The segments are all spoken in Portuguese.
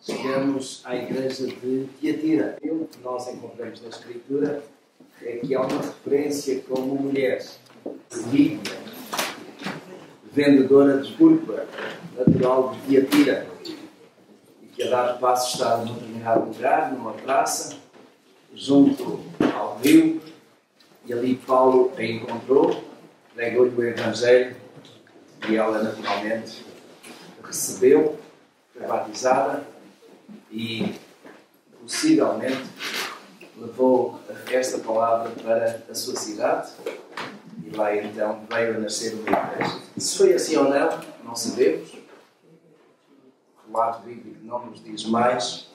Chegamos à igreja de Tiatira. O que nós encontramos na Escritura é que há uma referência como mulher, Lídia, vendedora de púrpura, natural de Tiatira, e que a dado passo estava num determinado lugar, numa praça, junto ao rio, e ali Paulo a encontrou, pregou-lhe o Evangelho, e ela naturalmente recebeu, foi batizada e possivelmente levou esta palavra para a sua cidade e lá então veio a nascer uma igreja. Se foi assim ou não sabemos. O relato bíblico não nos diz mais,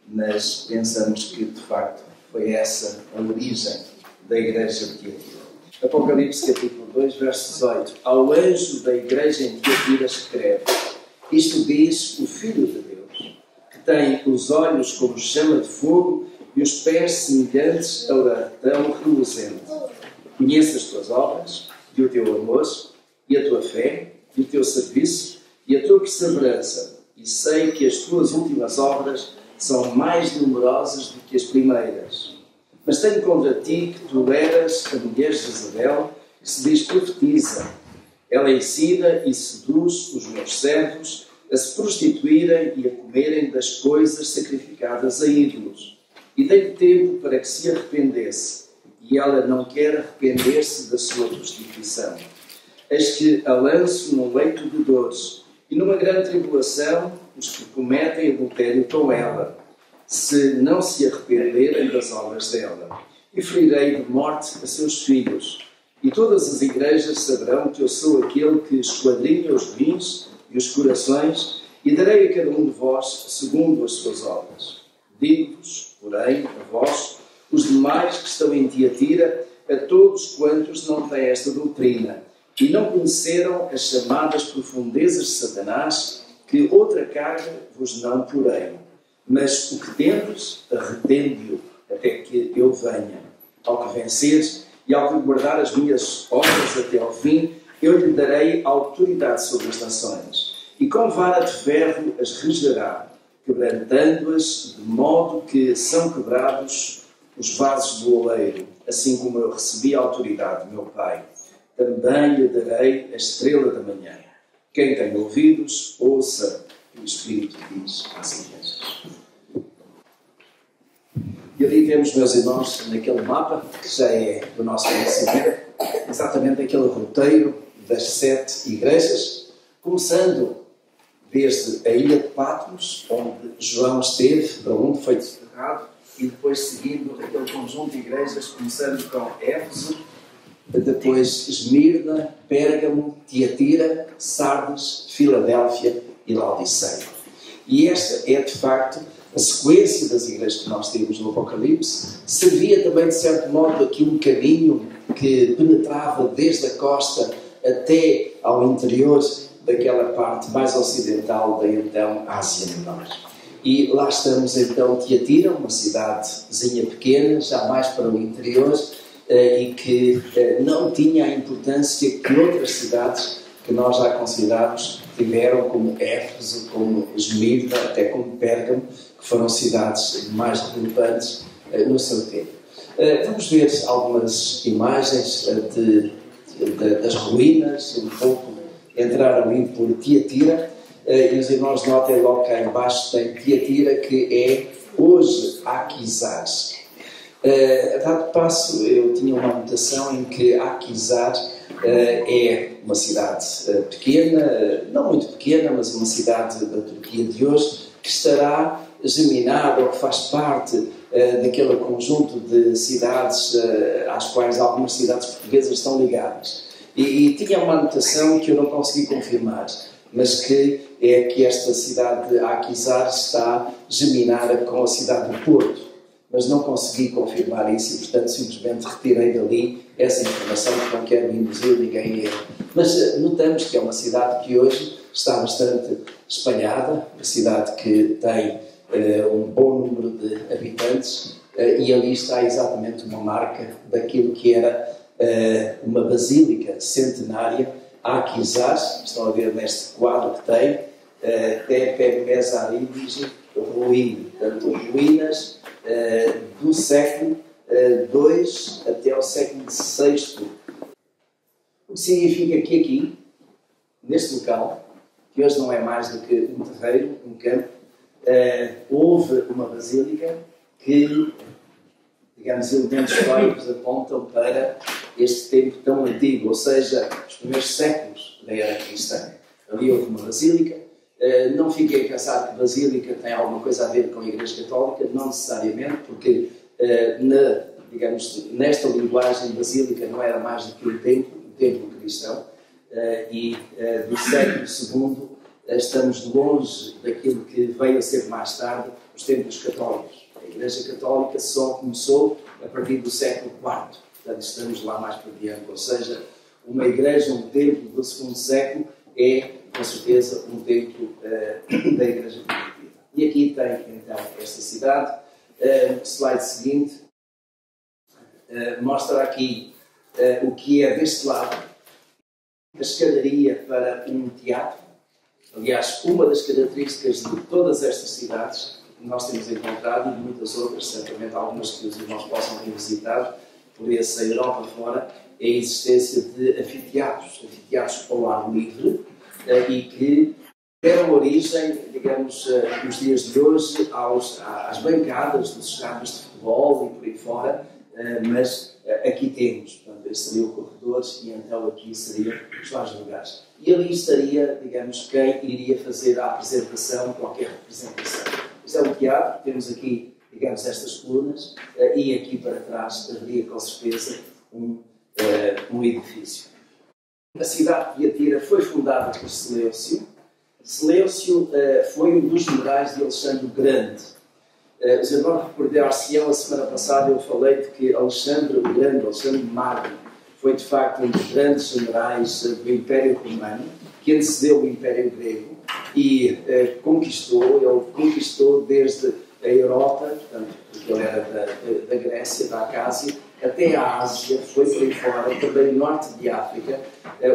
mas pensamos que de facto foi essa a origem da igreja de Tiatira. Apocalipse capítulo 2, verso 18. Ao anjo da igreja em Tiatira escreve: isto diz o Filho de Deus, que tem os olhos como chama de fogo e os pés semelhantes ao latão reluzente. Conheço as tuas obras, e o teu amor, e a tua fé, e o teu serviço, e a tua perseverança, e sei que as tuas últimas obras são mais numerosas do que as primeiras. Mas tenho contra ti que tu eras a mulher Jezabel, que se diz profetiza. Ela ensina e seduz os meus servos a se prostituírem e a comerem das coisas sacrificadas a ídolos. E dei-lhe tempo para que se arrependesse, e ela não quer arrepender-se da sua prostituição. Eis que a lanço num leito de dores, e numa grande tribulação os que cometem adultério com ela, se não se arrependerem das obras dela. E ferirei de morte a seus filhos. E todas as igrejas saberão que eu sou aquele que esquadrinha os rins e os corações, e darei a cada um de vós segundo as suas obras. Digo-vos, porém, a vós, os demais que estão em Tiatira, a todos quantos não têm esta doutrina, e não conheceram as chamadas profundezas de Satanás, que outra carga vos não porei. Mas o que tendes, arrepende-o, até que eu venha. Ao que venceres, e ao que guardar as minhas obras até ao fim, eu lhe darei autoridade sobre as nações. E com vara de ferro as regerá, quebrantando-as de modo que são quebrados os vasos do oleiro, assim como eu recebi a autoridade do meu Pai. Também lhe darei a estrela da manhã. Quem tem ouvidos, ouça o que o Espírito diz às igrejas. E ali vemos, meus irmãos, naquele mapa, que já é do nosso conhecimento, exatamente aquele roteiro das 7 igrejas, começando desde a ilha de Patmos, onde João esteve, para onde foi desterrado, e depois seguindo aquele conjunto de igrejas, começando com Éfeso, depois Esmirna, Pérgamo, Tiatira, Sardes, Filadélfia e Laodiceia. E esta é, de facto, a sequência das igrejas que nós temos no Apocalipse. Servia também, de certo modo, aqui um caminho que penetrava desde a costa até ao interior daquela parte mais ocidental da então Ásia Menor. E lá estamos então Tiatira, uma cidadezinha pequena, já mais para o interior, e que não tinha a importância que outras cidades que nós já consideramos tiveram, como Éfeso, como Esmirna, até como Pérgamo, que foram cidades mais relevantes no seu tempo. Vamos ver algumas imagens das ruínas, um pouco entrar ali por Tiatira, e os irmãos notem logo cá embaixo tem Tiatira, que é hoje Aquisar. A dado passo, eu tinha uma anotação em que Aquisar é uma cidade pequena, não muito pequena, mas uma cidade da Turquia de hoje, que estará geminada, ou que faz parte daquele conjunto de cidades às quais algumas cidades portuguesas estão ligadas. E tinha uma anotação que eu não consegui confirmar, mas que é que esta cidade de Aquisar está geminada com a cidade do Porto. Mas não consegui confirmar isso e, portanto, simplesmente retirei dali essa informação, que não quero induzir ninguém a erro. Mas notamos que é uma cidade que hoje está bastante espalhada, uma cidade que tem um bom número de habitantes, e ali está exatamente uma marca daquilo que era uma basílica centenária, Aquisar. Estão a ver neste quadro que tem, Tepe Mesarindes ruína, portanto, ruínas do século II até ao século VI. O que significa que aqui, neste local, que hoje não é mais do que um terreiro, um campo, houve uma basílica que, digamos, elementos históricos apontam para este tempo tão antigo, ou seja, os primeiros séculos da era cristã. Ali houve uma basílica. Não fiquei a pensar que basílica tem alguma coisa a ver com a Igreja Católica, não necessariamente, porque, digamos, nesta linguagem, basílica não era mais do que um templo cristão, e do século II estamos longe daquilo que veio a ser mais tarde os templos católicos. A Igreja Católica só começou a partir do século IV, portanto estamos lá mais para diante, ou seja, uma igreja, um templo do segundo século é, com certeza, um templo da Igreja Primitiva. E aqui tem, então, esta cidade. O slide seguinte mostra aqui o que é deste lado a escadaria para um teatro. Aliás, uma das características de todas estas cidades que nós temos encontrado, e de muitas outras, certamente algumas que os irmãos possam revisitar, por essa Europa fora, é a existência de anfiteatros ao ar livre, e que deram origem, digamos, nos dias de hoje, às bancadas dos estádios de futebol e por aí fora, mas aqui temos, portanto, este seria o corredor e então aqui seriam os vários lugares. E ali estaria, digamos, quem iria fazer a apresentação, qualquer representação. Isto é um teatro, temos aqui, digamos, estas colunas, e aqui para trás haveria com certeza um edifício. A cidade de Tiatira foi fundada por Seleucio. Seleucio foi um dos generais de Alexandre o Grande. Os irmãos recordar-se-ão, a semana passada eu falei de que Alexandre o Grande, Alexandre Magno, foi de facto um dos grandes generais do Império Romano, que antecedeu o Império Grego e conquistou desde a Europa, portanto, porque ele era da Grécia, da Acásia, até a Ásia, foi por aí fora, também o norte de África.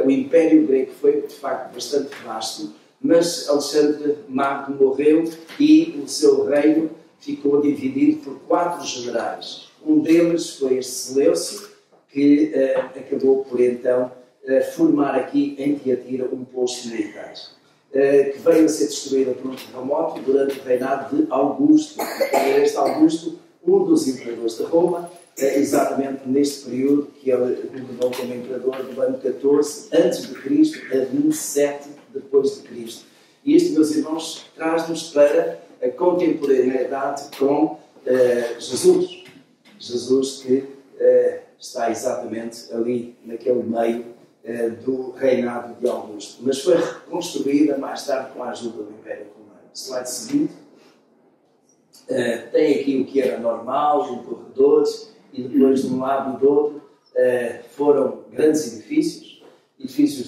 O Império Grego foi de facto bastante vasto, mas Alexandre Magno morreu e o seu reino ficou dividido por 4 generais. Um deles foi este Seleucio, que acabou por então formar aqui em Tiatira um posto militar, que veio a ser destruída por um terremoto durante o reinado de Augusto. Era este Augusto um dos imperadores de Roma, exatamente neste período que ele governou como imperador do ano 14 a.C. a 27 depois de Cristo. E isto, meus irmãos, traz-nos para a contemporaneidade com Jesus. Jesus que está exatamente ali naquele meio do reinado de Augusto. Mas foi reconstruída mais tarde com a ajuda do Império Romano. Slide seguinte. Tem aqui o que era normal, um corredor, e depois de um lado e do outro foram grandes edifícios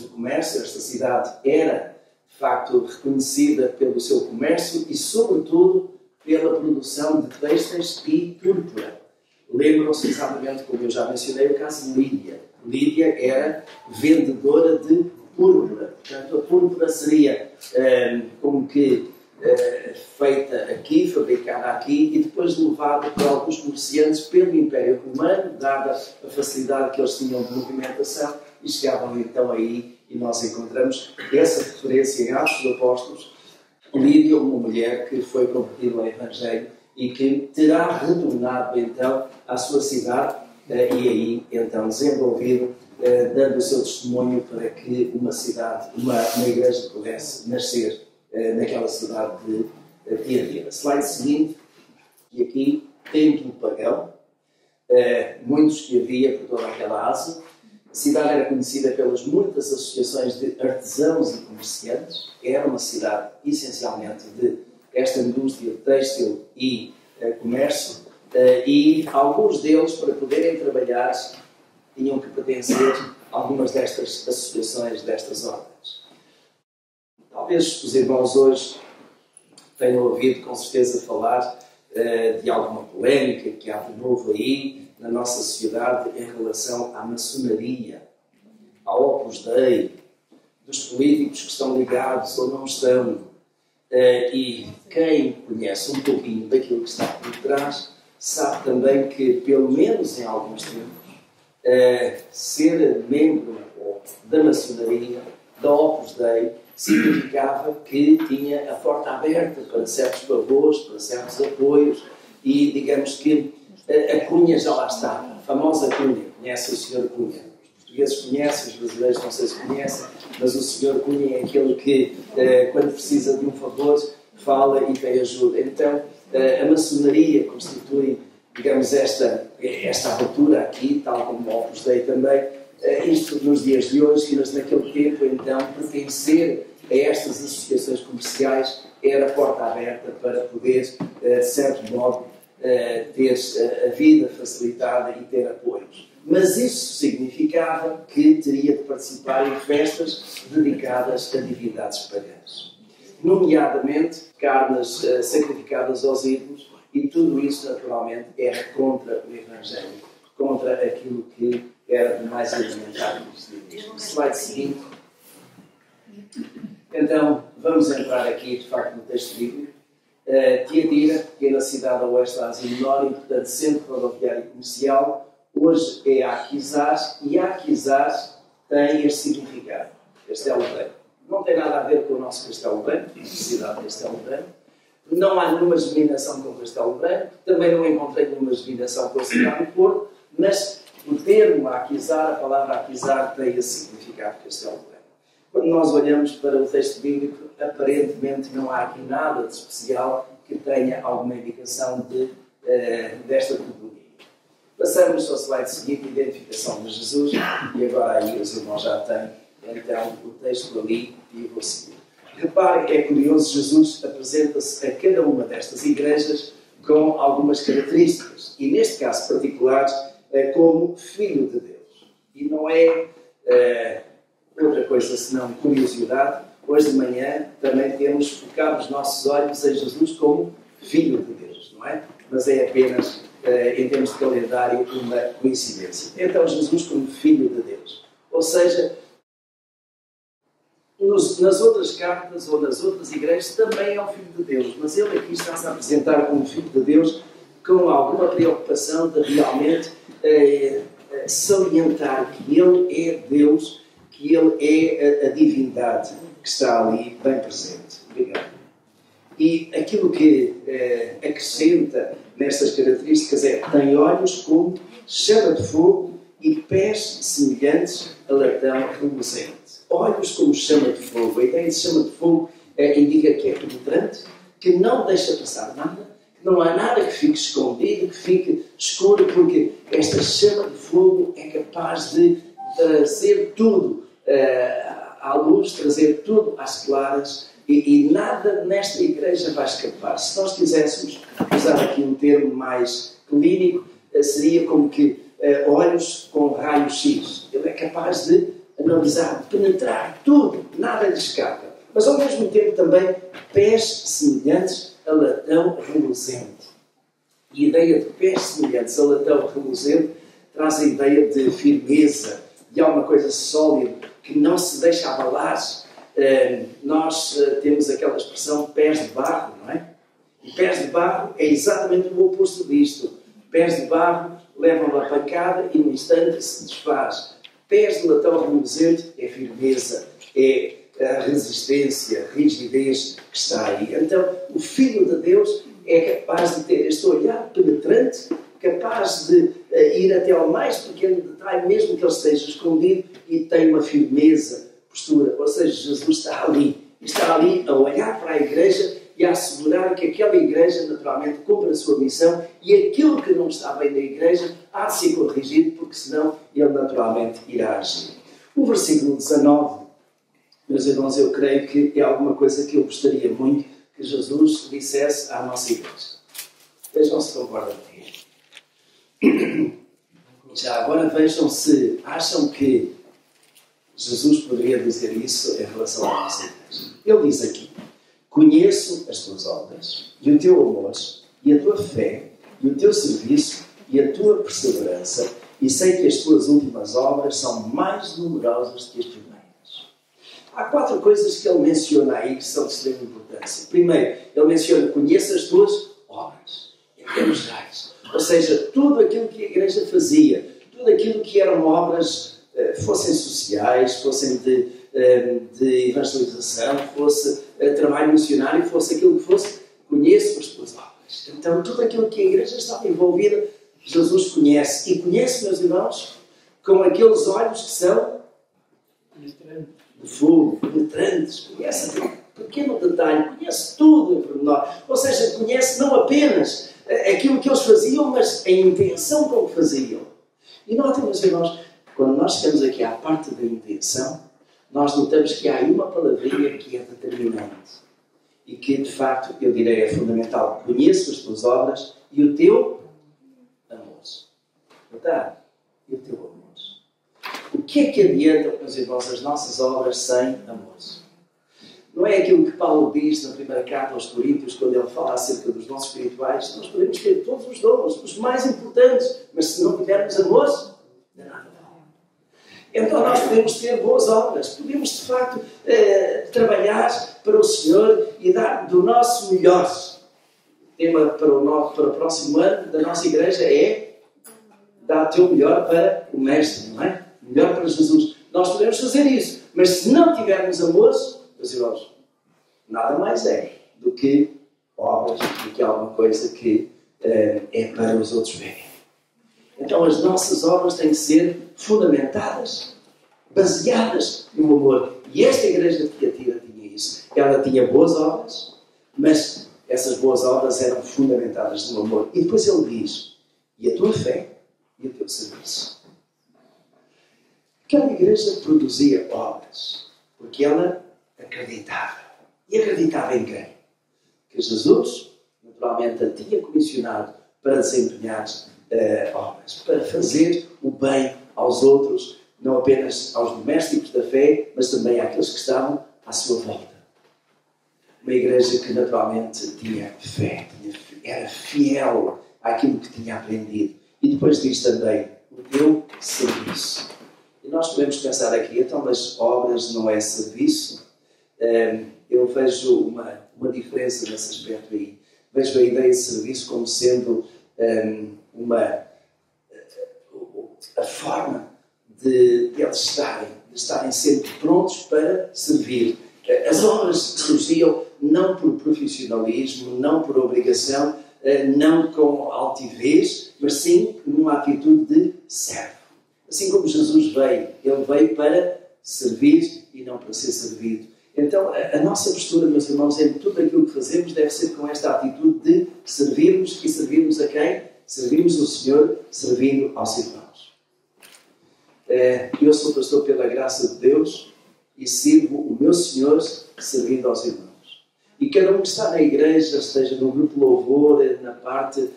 de comércio. Esta cidade era, de facto, reconhecida pelo seu comércio e, sobretudo, pela produção de têxteis e púrpura. Lembram-se exatamente, como eu já mencionei, o caso de Lídia. Lídia era vendedora de púrpura. Portanto, a púrpura seria como que feita aqui, fabricada aqui e depois levada por alguns comerciantes pelo Império Romano, dada a facilidade que eles tinham de movimentação, e chegavam então aí e nós encontramos essa referência em Atos dos Apóstolos. Lídia, uma mulher que foi convertida ao Evangelho e que terá retornado então à sua cidade e aí então desenvolvido, dando o seu testemunho para que uma cidade, uma igreja pudesse nascer naquela cidade de Tiatira. Slide seguinte, e aqui, templo pagão, muitos que havia por toda aquela Ásia. A cidade era conhecida pelas muitas associações de artesãos e comerciantes. Era uma cidade, essencialmente, de esta indústria têxtil e comércio, e alguns deles, para poderem trabalhar, tinham que pertencer a algumas destas associações, destas ordens. Talvez os irmãos hoje tenham ouvido, com certeza, falar de alguma polémica que há de novo aí na nossa sociedade em relação à maçonaria, ao Opus Dei, dos políticos que estão ligados ou não estão, E quem conhece um pouquinho daquilo que está por trás, sabe também que, pelo menos em alguns tempos, ser membro da maçonaria, da Opus Dei, significava que tinha a porta aberta para certos favores, para certos apoios, e digamos que a Cunha já lá está, a famosa Cunha, conhece o Sr. Cunha. Os portugueses conhecem, os brasileiros não sei se conhecem, mas o Sr. Cunha é aquele que, quando precisa de um favor, fala e tem ajuda. Então, a maçonaria constitui, digamos, esta abertura aqui, tal como o Opus Dei também, isto nos dias de hoje, mas naquele tempo, então, pertencer a estas associações comerciais era a porta aberta para poder, de certo modo, ter a vida facilitada e ter apoios. Mas isso significava que teria de participar em festas dedicadas a divindades pagãs, nomeadamente carnes sacrificadas aos ídolos, e tudo isso, naturalmente, era contra o Evangelho, contra aquilo que era de mais elementar nos dias. No slide seguinte. Então, vamos entrar aqui, de facto, no texto bíblico. Tiatira, pequena cidade a oeste da Ásia Menor, e, portanto, centro rodoviário e comercial, hoje é Aquisar, e Aquisar tem este significado, Castelo Branco. Não tem nada a ver com o nosso Castelo Branco, a cidade de Castelo Branco. Não há nenhuma germinação com o Castelo Branco, também não encontrei nenhuma germinação com a cidade do Porto, mas o termo Aquisar, a palavra Aquisar, tem esse significado de Castelo Branco. Quando nós olhamos para o texto bíblico, aparentemente não há aqui nada de especial que tenha alguma indicação desta toponímia. Passamos ao slide seguinte, identificação de Jesus, e agora aí os irmãos já têm então o texto ali e eu vou seguir. Reparem, é curioso, Jesus apresenta-se a cada uma destas igrejas com algumas características, e neste caso particular, como Filho de Deus. E não é outra coisa senão curiosidade. Hoje de manhã também temos focado os nossos olhos em Jesus como Filho de Deus, não é? Mas é apenas, em termos de calendário, uma coincidência. Então, Jesus como Filho de Deus. Ou seja, nas outras cartas ou nas outras igrejas também é o Filho de Deus, mas ele aqui está-se a apresentar como Filho de Deus com alguma preocupação de realmente salientar que ele é Deus, que ele é a divindade que está ali bem presente. Obrigado. E aquilo que acrescenta nestas características tem olhos como chama de fogo e pés semelhantes a latão reluzente. Olhos como chama de fogo. A ideia de chama de fogo indica que é penetrante, que não deixa passar nada, que não há nada que fique escondido, que fique escuro, porque esta chama de fogo é capaz de trazer tudo à luz, trazer tudo às claras, e nada nesta igreja vai escapar. Se nós quiséssemos usar aqui um termo mais clínico, seria como que olhos com raio-x. Ele é capaz de analisar, de penetrar tudo, nada lhe escapa. Mas ao mesmo tempo também pés semelhantes a latão reluzente. E a ideia de pés semelhantes a latão reluzente traz a ideia de firmeza, de alguma coisa sólida, que não se deixa abalar. Nós temos aquela expressão pés de barro, não é? E pés de barro é exatamente o oposto disto. Pés de barro levam a pancada e no instante se desfaz. Pés de latão reluzente é firmeza, é a resistência, a rigidez que está aí. Então, o Filho de Deus é capaz de ter este olhar penetrante, capaz de ir até ao mais pequeno detalhe, mesmo que ele esteja escondido, e tem uma firmeza, postura. Ou seja, Jesus está ali a olhar para a igreja e a assegurar que aquela igreja naturalmente cumpre a sua missão, e aquilo que não está bem na igreja há de ser corrigido, porque senão ele naturalmente irá agir. O versículo 19, meus irmãos, eu creio que é alguma coisa que eu gostaria muito que Jesus dissesse à nossa igreja. Vejam se concordam comigo. Já agora vejam se acham que Jesus poderia dizer isso em relação à nossa igreja. Ele diz aqui: conheço as tuas obras, e o teu amor, e a tua fé, e o teu serviço, e a tua perseverança, e sei que as tuas últimas obras são mais numerosas que as primeiras. Há 4 coisas que ele menciona aí que são de extrema importância. Primeiro, ele menciona: conheça as tuas obras, em termos gerais. Ou seja, tudo aquilo que a igreja fazia, tudo aquilo que eram obras, fossem sociais, fossem de evangelização, fosse trabalho missionário, fosse aquilo que fosse, conheça as tuas obras. Então, tudo aquilo que a igreja estava envolvida, Jesus conhece. E conhece, meus irmãos, com aqueles olhos que são de fogo, penetrantes. Conhece aquele pequeno detalhe, conhece tudo em pormenor. Ou seja, conhece não apenas aquilo que eles faziam, mas a intenção com que faziam. E notem, meus irmãos, quando nós chegamos aqui à parte da intenção, nós notamos que há uma palavrinha que é determinante e que, de facto, eu direi é fundamental. Conheço as tuas obras e o teu amor. Verdade? E o teu amor. O que é que adianta, meus irmãos, as nossas obras sem amor? Não é aquilo que Paulo diz na primeira carta aos Coríntios, quando ele fala acerca dos dons espirituais? Nós podemos ter todos os dons, os mais importantes, mas se não tivermos amor, de nada vale. Então nós podemos ter boas obras, podemos de facto trabalhar para o Senhor e dar do nosso melhor. O tema para o próximo ano da nossa igreja é: dá o teu melhor para o Mestre, não é? Melhor para Jesus. Nós podemos fazer isso, mas se não tivermos amor, meus irmãos, nada mais é do que obras, do que alguma coisa que é para os outros verem. Então as nossas obras têm que ser fundamentadas, baseadas no amor. E esta igreja de Tiatira tinha isso. Ela tinha boas obras, mas essas boas obras eram fundamentadas no amor. E depois ele diz: e a tua fé e o teu serviço. Aquela igreja produzia obras, porque ela acreditava. E acreditava em quem? Que Jesus, naturalmente, a tinha comissionado para desempenhar obras, para fazer o bem aos outros, não apenas aos domésticos da fé, mas também àqueles que estavam à sua volta. Uma igreja que, naturalmente, tinha fé, era fiel àquilo que tinha aprendido. E depois diz também: o teu serviço. E nós podemos pensar aqui: então, mas obras não é serviço? Eu vejo uma diferença nesse aspecto aí. Vejo a ideia de serviço como sendo a forma de eles estarem sempre prontos para servir. As obras surgiam não por profissionalismo, não por obrigação, não com altivez, mas sim numa atitude de servo. Assim como Jesus veio, ele veio para servir e não para ser servido. Então, a nossa postura, meus irmãos, em tudo aquilo que fazemos deve ser com esta atitude de servirmos. E servirmos a quem? Servirmos o Senhor, servindo aos irmãos. Eu sou pastor pela graça de Deus e sirvo o meu Senhor servindo aos irmãos. E cada um que está na igreja, esteja no grupo louvor, na parte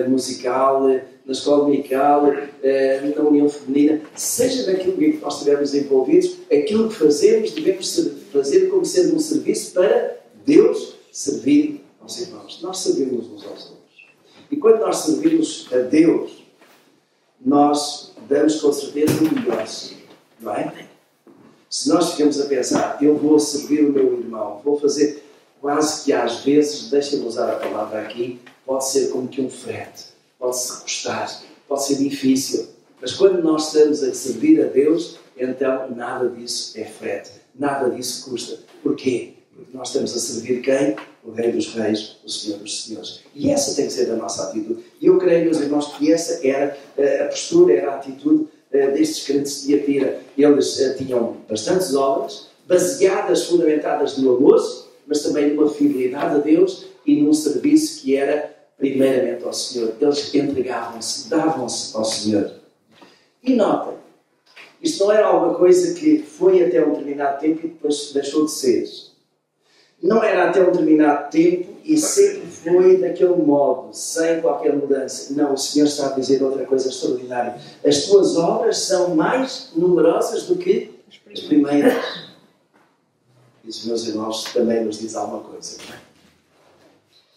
musical, na escola dominical, na união feminina, seja naquilo em que nós estivermos envolvidos, aquilo que fazemos devemos fazer como sendo um serviço para Deus, servir aos irmãos. Nós servimos uns aos outros. E quando nós servimos a Deus, nós damos com certeza o melhor, não é? Se nós ficamos a pensar: eu vou servir o meu irmão, vou fazer, quase que às vezes, deixem-me usar a palavra aqui, pode ser como que um frete, pode-se custar, pode ser difícil. Mas quando nós estamos a servir a Deus, então nada disso é frete, nada disso custa. Porquê? Porque nós estamos a servir quem? O Rei dos Reis, o Senhor dos Senhores. E essa tem que ser a nossa atitude. E eu creio, meus irmãos, que essa era a postura, era a atitude destes crentes de Tiatira. Eles tinham bastantes obras, baseadas, fundamentadas no amor, mas também numa fidelidade a Deus e num serviço que era primeiramente ao Senhor. Eles entregavam-se, davam-se ao Senhor. E notem, isto não era alguma coisa que foi até um determinado tempo e depois deixou de ser. Não era até um determinado tempo e sempre foi daquele modo, sem qualquer mudança. Não, o Senhor está a dizer outra coisa extraordinária. As tuas obras são mais numerosas do que as primeiras. Isso, meus irmãos, também nos diz alguma coisa. Não é?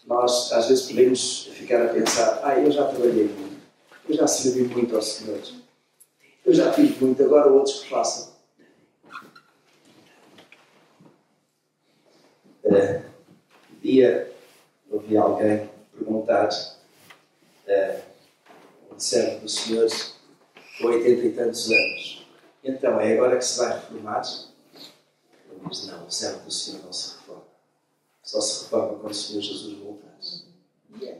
Nós, às vezes, podemos ficar a pensar: eu já trabalhei muito, eu já servi muito ao Senhor, eu já fiz muito, agora outros que façam. Um dia ouvi alguém perguntar um servo do Senhor com 80 e tantos anos: então é agora que se vai reformar? Ele diz: não, o servo do Senhor não se reforma. Só se reforma quando o Senhor Jesus voltar. E é.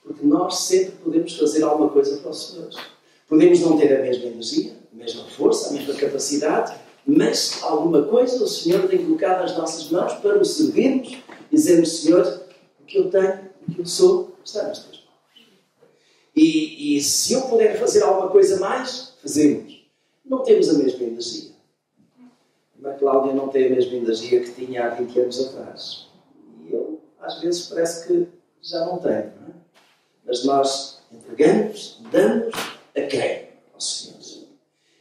Porque nós sempre podemos fazer alguma coisa para o Senhor. Podemos não ter a mesma energia, a mesma força, a mesma capacidade, mas alguma coisa o Senhor tem colocado nas nossas mãos para o servirmos e dizermos: Senhor, o que eu tenho, o que eu sou, está nas tuas mãos. E se eu puder fazer alguma coisa mais, fazemos. Não temos a mesma energia. A Cláudia não tem a mesma energia que tinha há 20 anos atrás. E eu, às vezes, parece que já não tenho, não é? Mas nós entregamos, damos a quem? Ao Senhor.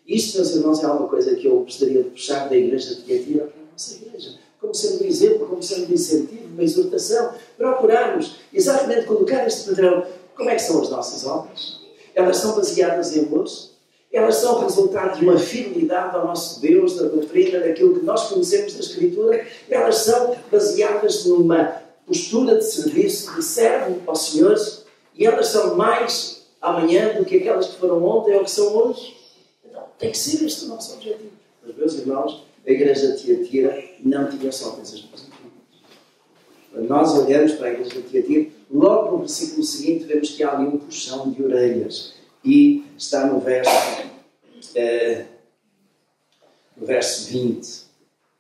Isto, meus irmãos, é uma coisa que eu gostaria de puxar da Igreja de Tiatira para a nossa Igreja. Como sendo um exemplo, como sendo um incentivo, uma exortação. Procurarmos exatamente colocar este padrão. Como é que são as nossas obras? Elas são baseadas em amores? Elas são resultado de uma fidelidade ao nosso Deus, da doutrina, daquilo que nós conhecemos da Escritura? Elas são baseadas numa postura de serviço, de servo ao Senhor? E elas são mais amanhã do que aquelas que foram ontem ou que são hoje? Então, tem que ser este o nosso objetivo. Mas, meus irmãos, a Igreja de Tiatira não tinha só coisas positivas. Quando nós olhamos para a Igreja de Tiatira, logo no versículo seguinte, vemos que há ali um puxão de orelhas. E está no verso 20.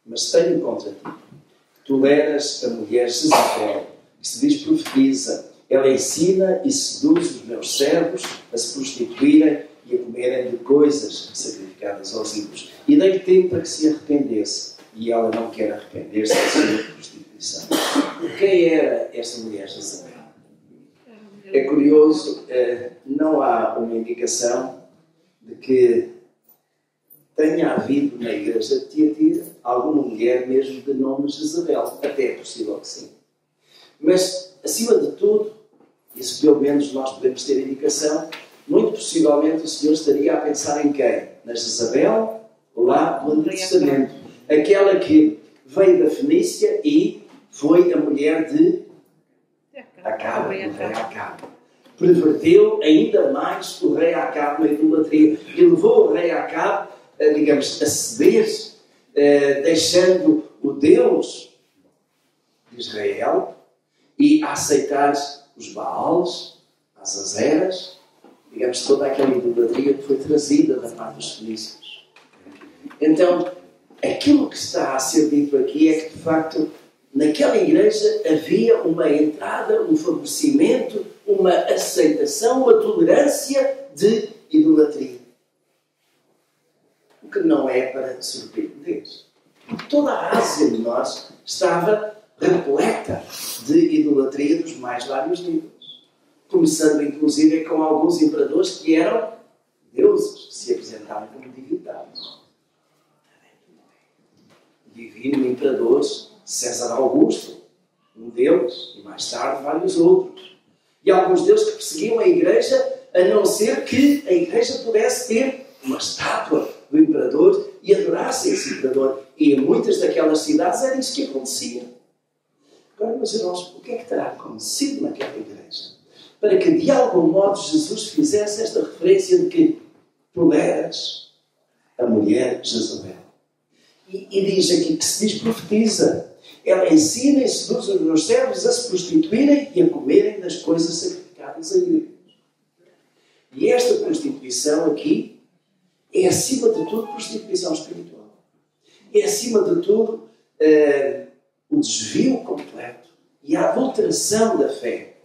Mas tenho contra ti que tu eras a mulher Jezabel, que se diz profetiza. Ela ensina e seduz os meus servos a se prostituírem e a comerem de coisas sacrificadas aos ídolos. E dei tempo para que se arrependesse. E ela não quer arrepender-se da sua prostituição. Quem era esta mulher Jezabel? É curioso, não há uma indicação de que tenha havido na Igreja de Tiatira alguma mulher mesmo de nome Jezabel. Até é possível que sim. Mas, acima de tudo, isso pelo menos nós podemos ter indicação, muito possivelmente o Senhor estaria a pensar em quem? Na Jezabel, lá do Antigo Testamento. Aquela que veio da Fenícia e foi a mulher de Acabe, o rei Acabe. Perverteu ainda mais o rei Acabe na idolatria e levou o rei Acabe, digamos, a ceder, deixando o Deus de Israel e a aceitar os Baals, as Azeras, digamos, toda aquela idolatria que foi trazida da parte dos fenícios. Então, aquilo que está a ser dito aqui é que, de facto, naquela igreja havia uma entrada, um favorecimento, uma aceitação, uma tolerância de idolatria. O que não é para surpreender. Toda a Ásia de nós estava repleta de idolatria dos mais vários níveis. Começando, inclusive, com alguns imperadores que eram deuses, que se apresentavam como divindades. O divino imperador César Augusto, um deus, e mais tarde vários outros. E alguns deuses que perseguiam a igreja, a não ser que a igreja pudesse ter uma estátua do imperador e adorasse esse imperador. E em muitas daquelas cidades era isso que acontecia. Agora, meus irmãos, o que é que terá acontecido naquela igreja? Para que, de algum modo, Jesus fizesse esta referência de que tu eras a mulher Jezabel. E diz aqui que se diz profetiza. Ela ensina e seduz os meus servos a se prostituírem e a comerem das coisas sacrificadas a ídolos. E esta prostituição aqui é, acima de tudo, prostituição espiritual. É, acima de tudo, o desvio completo e a adulteração da fé.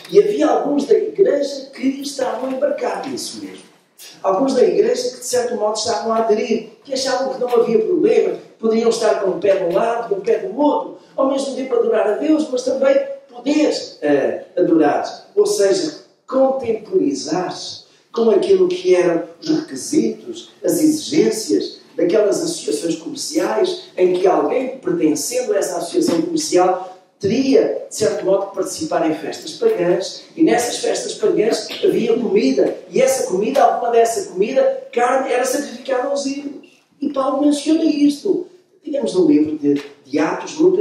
E havia alguns da igreja que estavam a embarcar nisso mesmo. Alguns da igreja que, de certo modo, estavam a aderir, que achavam que não havia problema, poderiam estar com um pé de um lado, com um pé do outro, ao mesmo tempo adorar a Deus, mas também poder adorar. Ou seja, contemporizar com aquilo que eram os requisitos, as exigências daquelas associações comerciais, em que alguém, pertencendo a essa associação comercial, teria, de certo modo, que participar em festas pagãs, e nessas festas pagãs havia comida, e essa comida, alguma dessa comida, carne, era sacrificada aos ídolos. E Paulo menciona isto. Digamos no livro de Atos, no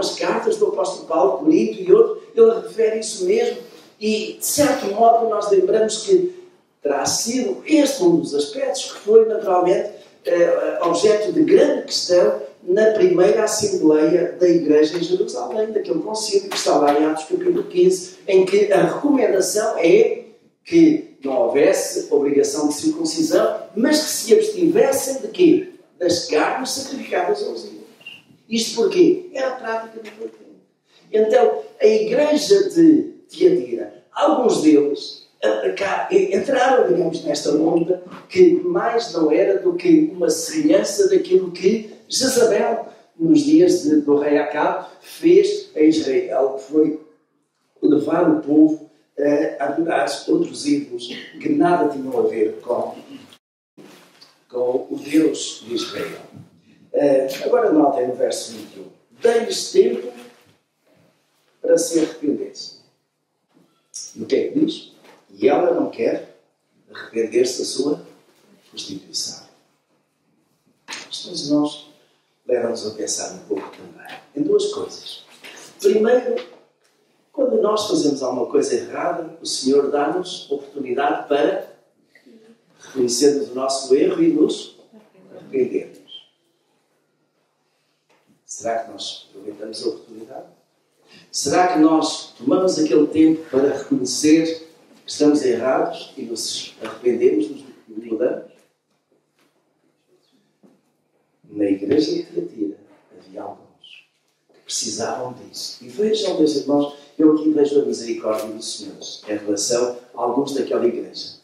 umas cartas do apóstolo Paulo, Corinto e outro, ele refere isso mesmo. E, de certo modo, nós lembramos que terá sido este um dos aspectos que foi, naturalmente, objeto de grande questão na primeira Assembleia da Igreja em Jerusalém, daquele concílio que está lá em Atos capítulo 15, em que a recomendação é que não houvesse obrigação de circuncisão, mas que se abstivessem de quê? Das carnes sacrificadas aos ídolos. Isto porquê? Era a prática do tempo. Então, a igreja de Tiatira, alguns deles entraram, digamos, nesta onda que mais não era do que uma semelhança daquilo que Jezabel, nos dias do rei Acabe, fez a Israel, que foi levar o povo a adorar outros ídolos que nada tinham a ver com o Deus de Israel. Agora notem no verso 21. Dei-lhes tempo para se arrependessem. E o que é que diz? E ela não quer arrepender-se da sua prostituição. Estes irmãos levam-nos a pensar um pouco também em duas coisas. Primeiro, quando nós fazemos alguma coisa errada, o Senhor dá-nos oportunidade para reconhecermos o nosso erro e nos arrependermos. Será que nós aproveitamos a oportunidade? Será que nós tomamos aquele tempo para reconhecer que estamos errados e nos arrependemos, nos mudamos? Na igreja de Tiatira havia alguns que precisavam disso. E vejam, meus irmãos, eu aqui vejo a misericórdia do Senhor em relação a alguns daquela igreja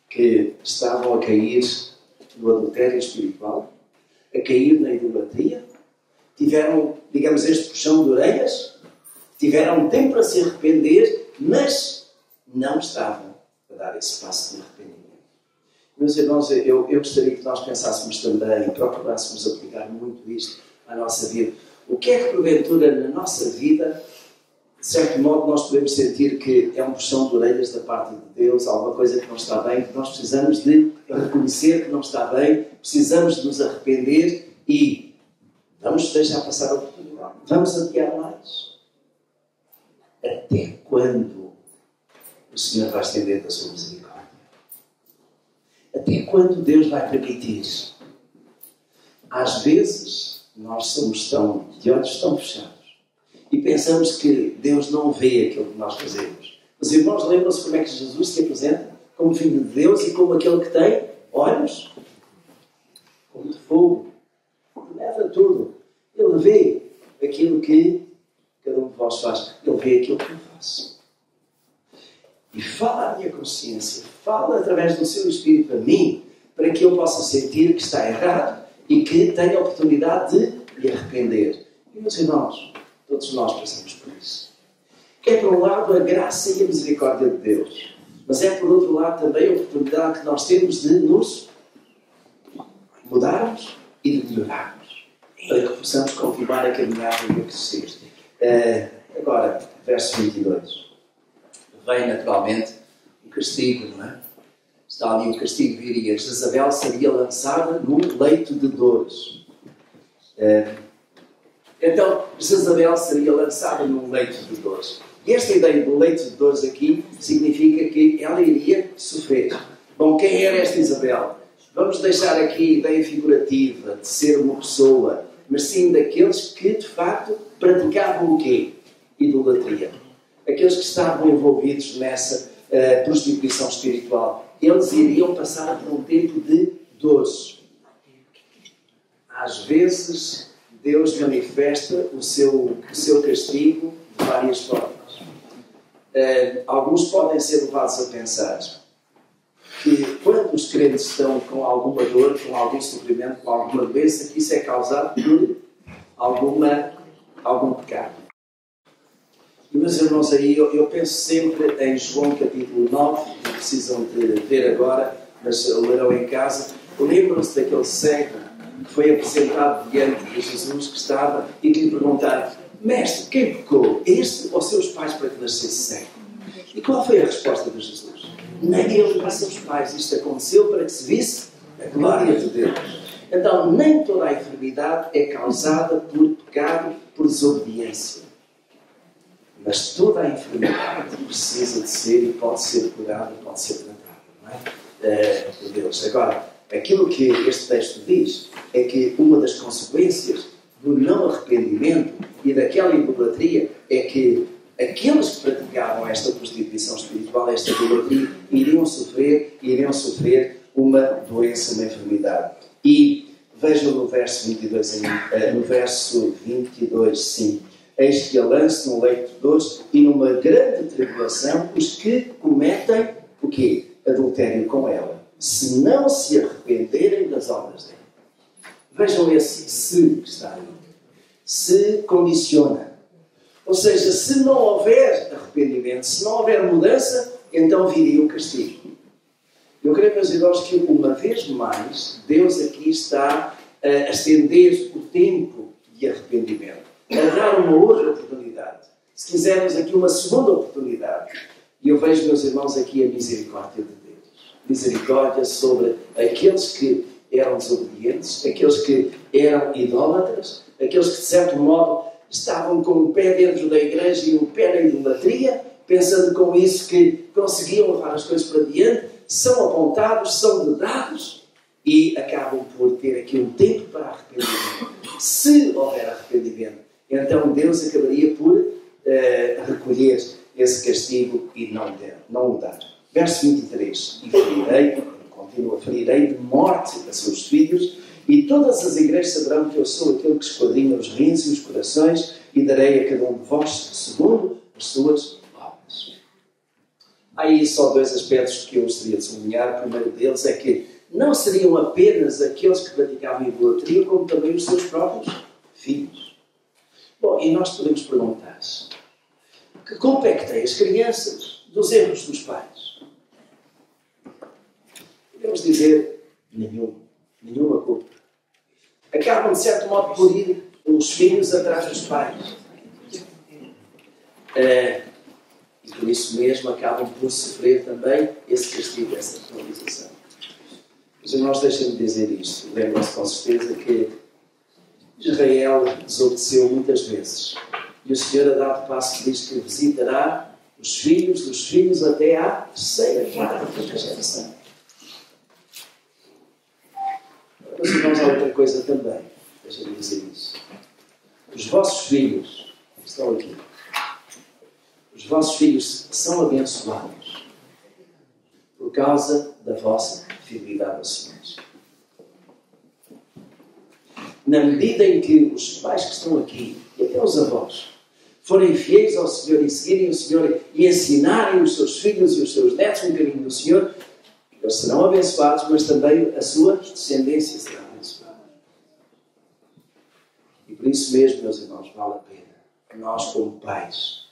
que estavam a cair no adultério espiritual, a cair na idolatria, tiveram, digamos, este puxão de orelhas, tiveram tempo para se arrepender, mas não estavam a dar esse passo de arrependimento. Meus irmãos, eu gostaria que nós pensássemos também e procurássemos aplicar muito isto à nossa vida. O que é que, porventura, na nossa vida, de certo modo, nós podemos sentir que é um puxão de orelhas da parte de Deus, alguma coisa que não está bem, que nós precisamos de reconhecer que não está bem, precisamos de nos arrepender e vamos deixar passar a oportunidade. Vamos adiar mais. Até quando o Senhor vai estender da sua misericórdia? Até quando Deus vai permitir? Às vezes, nós somos de olhos tão fechados e pensamos que Deus não vê aquilo que nós fazemos. Os irmãos lembram-se como é que Jesus se apresenta? Como Filho de Deus e como aquele que tem olhos como de fogo. Leva tudo. Ele vê aquilo que cada um de vós faz. Ele vê aquilo que eu faço. E fala à minha consciência, fala através do seu Espírito a mim, para que eu possa sentir que está errado e que tenha a oportunidade de me arrepender. E, meus irmãos, todos nós passamos por isso. É, por um lado, a graça e a misericórdia de Deus. Mas é, por outro lado, também a oportunidade que nós temos de nos mudarmos e de melhorarmos, para que possamos continuar a caminhar e a crescer. Agora, verso 22. Vem naturalmente o castigo, não é? Está ali o castigo viria. Jezabel seria lançada num leito de dores. Então, Jezabel seria lançada num leito de dores. E esta ideia do leito de dores aqui significa que ela iria sofrer. Bom, quem era esta Isabel? Vamos deixar aqui a ideia figurativa de ser uma pessoa, mas sim daqueles que, de facto, praticavam o quê? Idolatria. Aqueles que estavam envolvidos nessa prostituição espiritual. Eles iriam passar por um tempo de dores. Às vezes, Deus manifesta o seu castigo de várias formas. Alguns podem ser levados a pensar que quando os crentes estão com alguma dor, com algum sofrimento, com alguma doença, que isso é causado por algum pecado. E, meus irmãos, aí eu penso sempre em João capítulo 9, que precisam de ver agora, mas lerão em casa. Lembram-se daquele cego que foi apresentado diante de Jesus, que estava, e que lhe perguntaram: Mestre, quem pecou? Este ou seus pais para que nascesse cego? E qual foi a resposta de Jesus? Nem ele nem seus pais. Isto aconteceu para que se visse a glória de Deus. Então, nem toda a enfermidade é causada por pecado, por desobediência. Mas toda a enfermidade precisa de ser e pode ser curada, pode ser tratada, não é? Por Deus. Agora, aquilo que este texto diz é que uma das consequências do não arrependimento e daquela idolatria é que aqueles que praticavam esta prostituição espiritual, esta idolatria, iriam sofrer uma doença, uma enfermidade. E vejam no verso 22, sim. Eis que a lance num leito de dores e numa grande tribulação os que cometem o quê? Adultério com ela, se não se arrependerem das obras dela. Vejam esse se que está aí. Se condiciona. Ou seja, se não houver arrependimento, se não houver mudança, então viria o castigo. Eu creio, meus irmãos, que uma vez mais Deus aqui está a estender o tempo de arrependimento, a dar uma outra oportunidade. Se quisermos aqui uma segunda oportunidade. E eu vejo, meus irmãos, aqui a misericórdia de Deus. Misericórdia sobre aqueles que eram desobedientes, aqueles que eram idólatras, aqueles que, de certo modo, estavam com o pé dentro da igreja e o pé na idolatria, pensando com isso que conseguiam levar as coisas para diante, são apontados, são dedados e acabam por ter aqui um tempo para arrependimento. Se houver arrependimento, então Deus acabaria por recolher esse castigo e não o dar. Verso 23. E ferirei, continua, ferirei de morte a seus filhos, e todas as igrejas saberão que eu sou aquele que esquadrinha os rins e os corações, e darei a cada um de vós segundo as suas obras. Há aí só dois aspectos que eu gostaria de sublinhar. O primeiro deles é que não seriam apenas aqueles que praticavam idolatria, como também os seus próprios filhos. Bom, e nós podemos perguntar-se: que culpa é que têm as crianças dos erros dos pais? Podemos dizer nenhuma culpa. Acabam, de certo modo, por ir os filhos atrás dos pais. E por isso mesmo acabam por sofrer também esse castigo, essa penalização. Os irmãos, deixem-me dizer isto. Lembram-se com certeza que Israel desobedeceu muitas vezes. E o Senhor, a dado passo, diz que visitará os filhos dos filhos até à terceira, quarta geração. Mas, irmãos, há outra coisa também. Deixa-me dizer isso. Os vossos filhos estão aqui. Os vossos filhos são abençoados por causa da vossa fidelidade ao Senhor. Na medida em que os pais que estão aqui, e até os avós, forem fiéis ao Senhor e seguirem o Senhor e ensinarem os seus filhos e os seus netos no caminho do Senhor, eles serão abençoados, mas também a sua descendência será abençoada. E por isso mesmo, meus irmãos, vale a pena nós, como pais,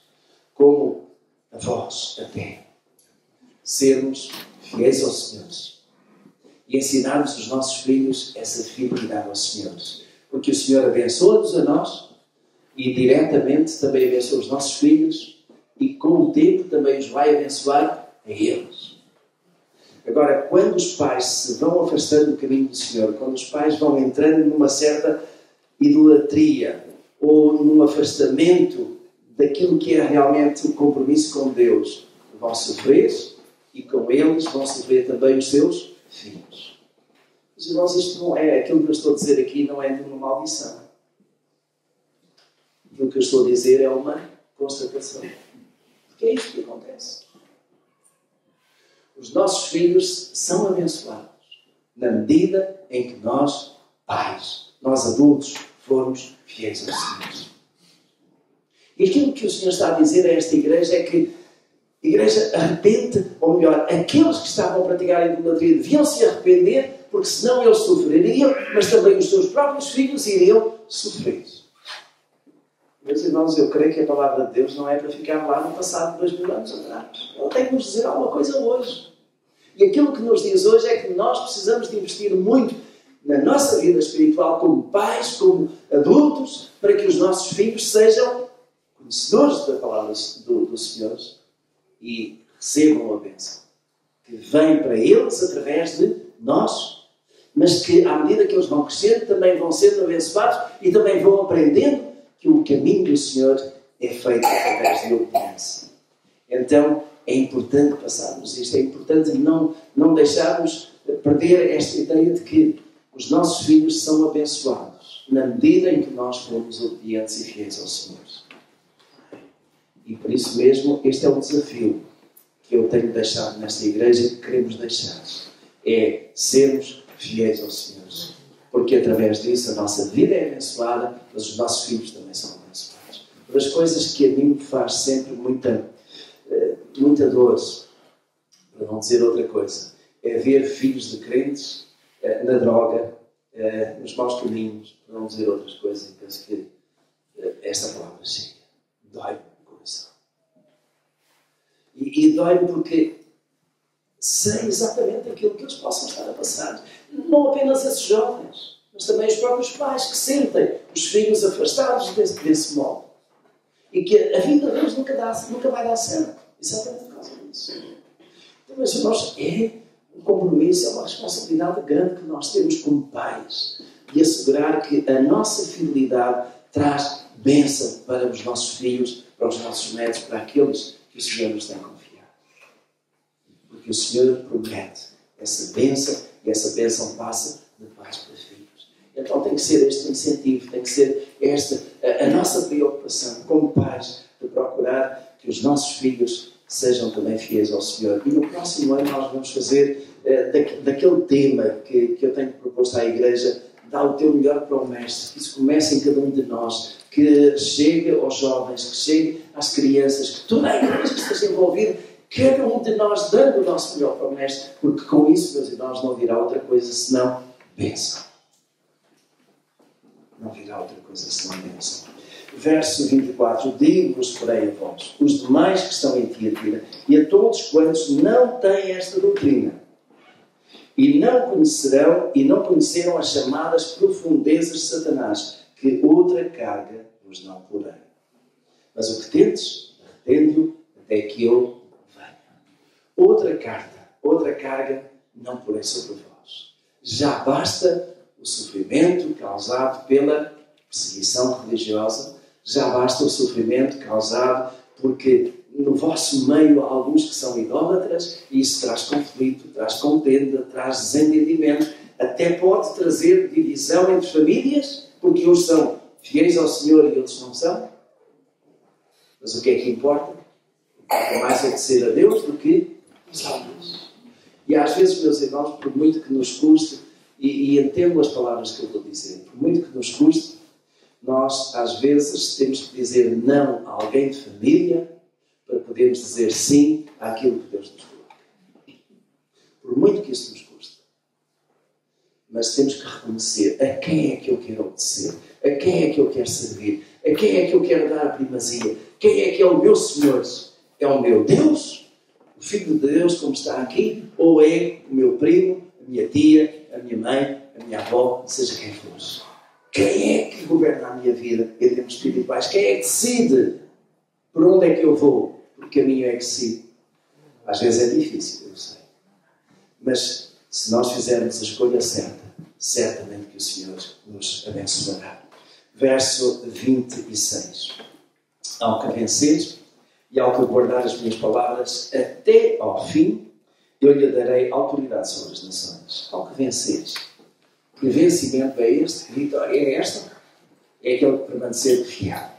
como avós até, sermos fiéis ao Senhor e ensinarmos os nossos filhos essa fidelidade ao Senhor. Porque o Senhor abençoa-nos a nós e diretamente também abençoa os nossos filhos e com o tempo também os vai abençoar a eles. Agora, quando os pais se vão afastando do caminho do Senhor, quando os pais vão entrando numa certa idolatria ou num afastamento daquilo que é realmente o compromisso com Deus, vão sofrer e com eles vão sofrer também os seus filhos. Mas, irmãos, isto não é, aquilo que eu estou a dizer aqui não é de uma maldição. Aquilo que eu estou a dizer é uma constatação. Porque é isto que acontece. Os nossos filhos são abençoados na medida em que nós, pais, nós adultos, formos fiéis ao Senhor. E aquilo que o Senhor está a dizer a esta igreja é que a igreja arrepende, ou melhor, aqueles que estavam a praticar a idolatria deviam se arrepender, porque senão eles sofreriam, mas também os seus próprios filhos iriam sofrer. Meus irmãos, eu creio que a palavra de Deus não é para ficar lá no passado de 2000 anos atrás. Ela tem que nos dizer alguma coisa hoje. E aquilo que nos diz hoje é que nós precisamos de investir muito na nossa vida espiritual como pais, como adultos, para que os nossos filhos sejam conhecedores da palavra do Senhor e recebam a bênção que vem para eles através de nós. mas que à medida que eles vão crescendo também vão sendo abençoados e também vão aprendendo que o caminho do Senhor é feito através de obediência. Então é importante passarmos isto, é importante não deixarmos perder esta ideia de que os nossos filhos são abençoados na medida em que nós formos obedientes e fiéis ao Senhor. E por isso mesmo, este é o desafio que eu tenho deixado nesta igreja e que queremos deixar. É sermos fiéis ao Senhor. Porque através disso a nossa vida é abençoada, mas os nossos filhos também são abençoados. Uma das coisas que a mim me faz sempre muita dor, para não dizer outra coisa, é ver filhos de crentes na droga, nos maus caminhos, para não dizer outras coisas. E penso que esta palavra chega. Dói-me o coração. E dói-me porque sei exatamente aquilo que eles possam estar a passar. Não apenas esses jovens, mas também os próprios pais que sentem os filhos afastados desse modo. E que a vida deles nunca vai dar certo. Exatamente por causa disso. Então, meus irmãos, é um compromisso, é uma responsabilidade grande que nós temos como pais de assegurar que a nossa fidelidade traz bênção para os nossos filhos, para os nossos netos, para aqueles que o Senhor nos tem confiado. Porque o Senhor promete essa bênção e essa bênção passa de pais para filhos. Então tem que ser este o incentivo, tem que ser esta a nossa preocupação como pais de procurar que os nossos filhos sejam também fiéis ao Senhor. E no próximo ano nós vamos fazer daquele tema que eu tenho proposto à igreja, dá o teu melhor para o Mestre, que isso comece em cada um de nós, que chegue aos jovens, que chegue às crianças, que toda a igreja esteja envolvida, cada um de nós dando o nosso melhor para o Mestre, porque com isso, meus irmãos, não virá outra coisa senão bênção. Não virá outra coisa senão bênção. Verso 24. Digo-vos, porém, a vós, os demais que estão em Tiatira, e a todos quantos não têm esta doutrina, e não conheceram as chamadas profundezas de Satanás, que outra carga vos não porém. Mas o que tendes, arrepende-o até que eu venha. Outra carga não porém sobre vós. Já basta o sofrimento causado pela perseguição religiosa, já basta o sofrimento causado porque no vosso meio há alguns que são idólatras, e isso traz conflito, traz contenda, traz desentendimento, até pode trazer divisão entre famílias, porque uns são fiéis ao Senhor e outros não são. Mas o que é que importa? Importa mais obedecer a Deus do que os homens. E às vezes, meus irmãos, por muito que nos custe, e entendo as palavras que eu vou dizer, por muito que nos custe, nós às vezes temos que dizer não a alguém de família para podermos dizer sim àquilo que Deus nos coloca. Por muito que isso nos custe. Mas temos que reconhecer a quem é que eu quero obedecer, a quem é que eu quero servir, a quem é que eu quero dar a primazia, quem é que é o meu Senhor. É o meu Deus, o Filho de Deus, como está aqui, ou é o meu primo, a minha tia, a minha mãe, a minha avó, seja quem for. Quem é que governa a minha vida em termos espirituais? Quem é que decide por onde é que eu vou? Por que caminho é que decido? Às vezes é difícil, eu sei. Mas se nós fizermos a escolha certa, certamente que o Senhor nos abençoará. Verso 26. Ao que venceres e ao que guardar as minhas palavras até ao fim, eu lhe darei autoridade sobre as nações. Ao que venceres. Que vencimento é este? Que vitória é esta? É aquele que permanecer fiel.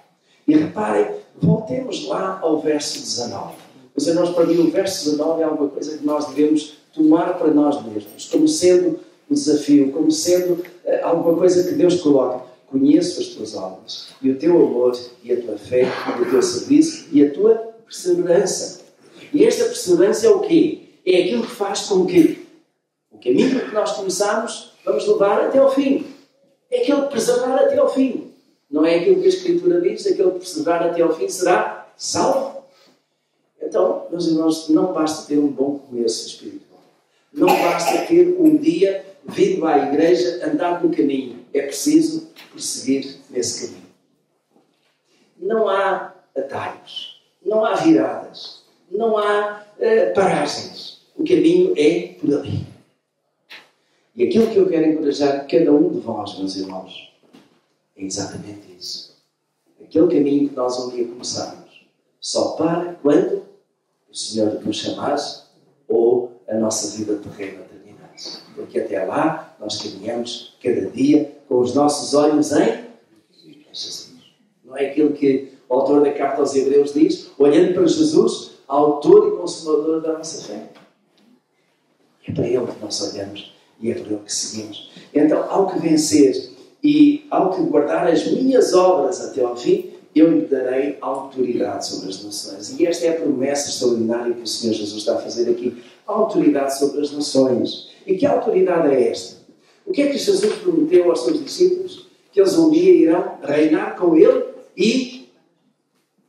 E reparem, voltemos lá ao verso 19. Os irmãos, para mim, o verso 19 é alguma coisa que nós devemos tomar para nós mesmos, como sendo um desafio, como sendo alguma coisa que Deus coloca. Conheço as tuas obras, e o teu amor, e a tua fé, e o teu serviço, e a tua perseverança. E esta perseverança é o quê? É aquilo que faz com que o caminho que nós começamos vamos levar até ao fim. É aquele que perseverar até ao fim. Não é aquilo que a Escritura diz, aquele que perseverar até ao fim será salvo. Então, meus irmãos, não basta ter um bom começo espiritual. Não basta ter um dia vindo à igreja, andar no caminho. É preciso prosseguir nesse caminho. Não há atalhos, não há viradas, não há paragens. O caminho é por ali. E aquilo que eu quero encorajar cada um de vós, meus irmãos, é exatamente isso. Aquele caminho que nós um dia começamos só para quando o Senhor nos chamasse ou a nossa vida terrena terminasse. Porque até lá nós caminhamos cada dia com os nossos olhos em Jesus. Não é aquilo que o autor da carta aos Hebreus diz? Olhando para Jesus, autor e consumador da nossa fé. É para Ele que nós olhamos e é para Ele que seguimos. Então, ao que vencer e ao que guardar as minhas obras até ao fim, eu lhe darei autoridade sobre as nações. E esta é a promessa extraordinária que o Senhor Jesus está a fazer aqui. Autoridade sobre as nações. E que autoridade é esta? O que é que Jesus prometeu aos seus discípulos? Que eles um dia irão reinar com Ele e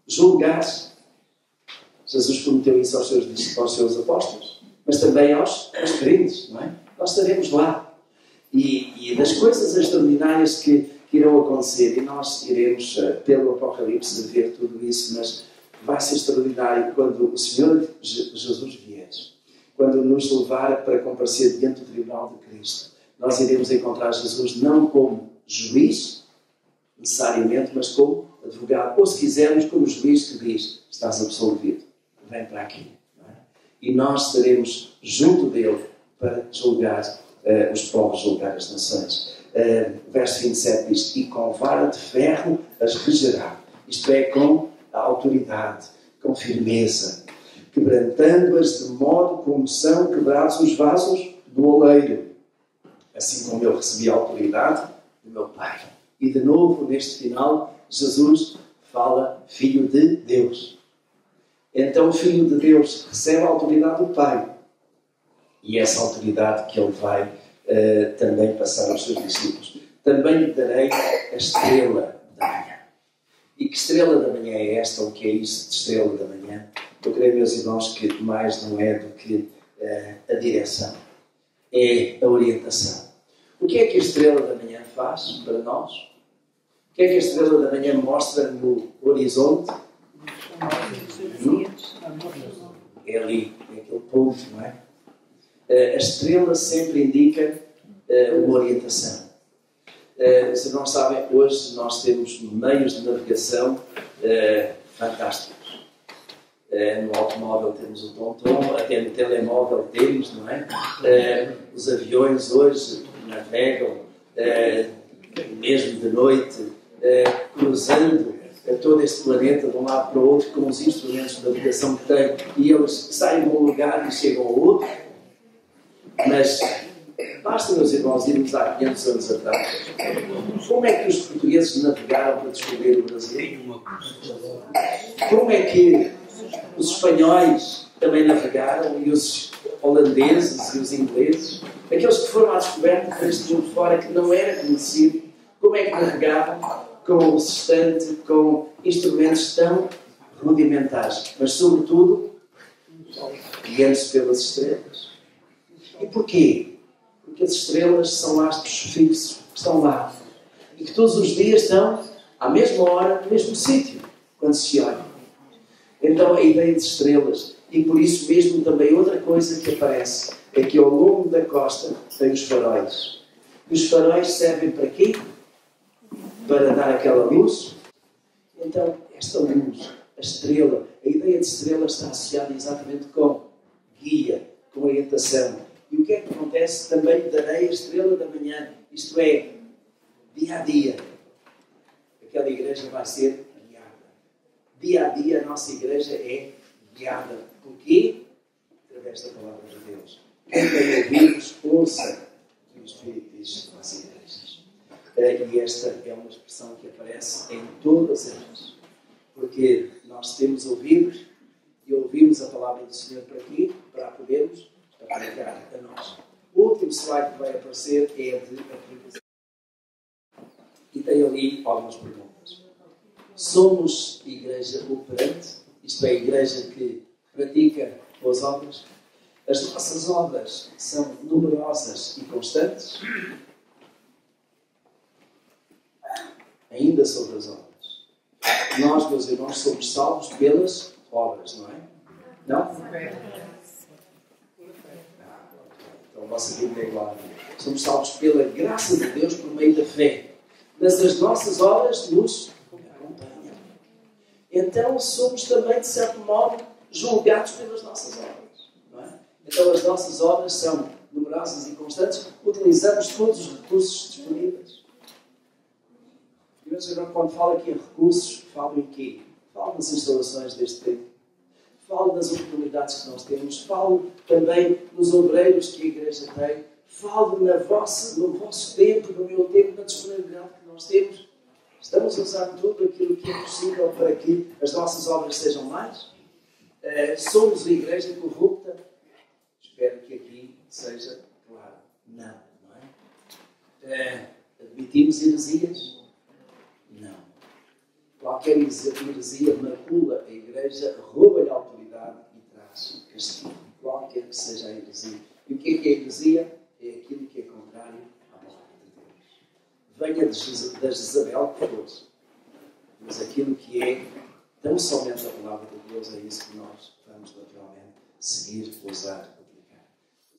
julgar. Jesus prometeu isso aos seus apóstolos, mas também aos crentes, não é? Nós estaremos lá. E das coisas extraordinárias que irão acontecer, e nós iremos, pelo Apocalipse, ver tudo isso, mas vai ser extraordinário quando o Senhor Jesus vier, quando nos levar para comparecer diante do tribunal de Cristo. Nós iremos encontrar Jesus não como juiz, necessariamente, mas como advogado, ou se quisermos, como juiz que diz, estás absolvido, vem para aqui. Não é? E nós estaremos junto dele para julgar os povos, julgar as nações. Verso 27 diz, e com vara de ferro as regerá. Isto é, com a autoridade, com firmeza, quebrantando-as de modo como são quebrados os vasos do oleiro. Assim como eu recebi a autoridade do meu Pai. E de novo, neste final, Jesus fala Filho de Deus. Então o Filho de Deus recebe a autoridade do Pai. E essa autoridade que Ele vai também passar aos seus discípulos. Também lhe darei a estrela da manhã. E que estrela da manhã é esta? O que é isso de estrela da manhã? Eu creio, meus irmãos, que mais não é do que a direção. É a orientação. O que é que a estrela da manhã faz para nós? O que é que a estrela da manhã mostra no horizonte? É ali, é aquele ponto, não é? A estrela sempre indica uma orientação. Se não sabem, hoje nós temos meios de navegação fantásticos. No automóvel temos o tom-tom, até no telemóvel temos, não é? Os aviões hoje navegam mesmo de noite, cruzando todo este planeta de um lado para o outro com os instrumentos de navegação que têm, e eles saem de um lugar e chegam ao outro. Mas basta, meus irmãos, irmos há 500 anos atrás. Como é que os portugueses navegaram para descobrir o Brasil? Como é que os espanhóis também navegaram, e os holandeses e os ingleses? Aqueles que foram à descoberta deste mundo fora que não era conhecido, como é que navegavam com o sextante, com instrumentos tão rudimentares, mas sobretudo guiando-se pelas estrelas? E porquê? Porque as estrelas são astros fixos que estão lá e que todos os dias estão à mesma hora, no mesmo sítio, quando se olham. Então a ideia de estrelas, e por isso mesmo também outra coisa que aparece, é que ao longo da costa tem os faróis. E os faróis servem para quê? Para dar aquela luz. Então esta luz, a estrela, a ideia de estrela está associada exatamente com guia, com orientação. E o que é que acontece? Também darei a estrela da manhã. Isto é, dia a dia. Aquela igreja vai ser guiada. Dia a dia a nossa igreja é guiada. Porquê? Através da palavra de Deus. Quem tem ouvidos, ouça o que o Espírito diz às igrejas. E esta é uma expressão que aparece em todas elas. Porque nós temos ouvidos e ouvimos a palavra do Senhor para aqui, para podermos aplicar a nós. O último slide que vai aparecer é de aplicação. E tem ali algumas perguntas. Somos igreja operante? Isto é, a igreja que pratica boas obras? As nossas obras são numerosas e constantes? Ainda sobre as obras. Nós, meus irmãos, somos salvos pelas obras, não é? Não? Então a vossa Bíblia é igual. Somos salvos pela graça de Deus por meio da fé. Mas as nossas obras nos acompanham. Então somos também, de certo modo, julgados pelas nossas obras. Não é? Então as nossas obras são numerosas e constantes. Utilizamos todos os recursos disponíveis. E hoje, quando falo aqui em recursos, falo em quê? Falo nas instalações deste tempo. Falo das oportunidades que nós temos. Falo também nos obreiros que a igreja tem. Falo no vosso tempo, no meu tempo, na disponibilidade que nós temos. Estamos a usar tudo aquilo que é possível para que as nossas obras sejam mais? Somos a igreja corrupta? Espero que aqui seja claro. Não, não é? Admitimos heresias? Não. Qualquer heresia macula a igreja, rouba-lhe a autoridade e traz castigo. Qualquer que seja a heresia. E o que é heresia? É aquilo que é contrário à palavra de Deus. Venha da Jezabel que for, mas aquilo que é tão somente a palavra de Deus é isso que nós vamos naturalmente seguir, usar.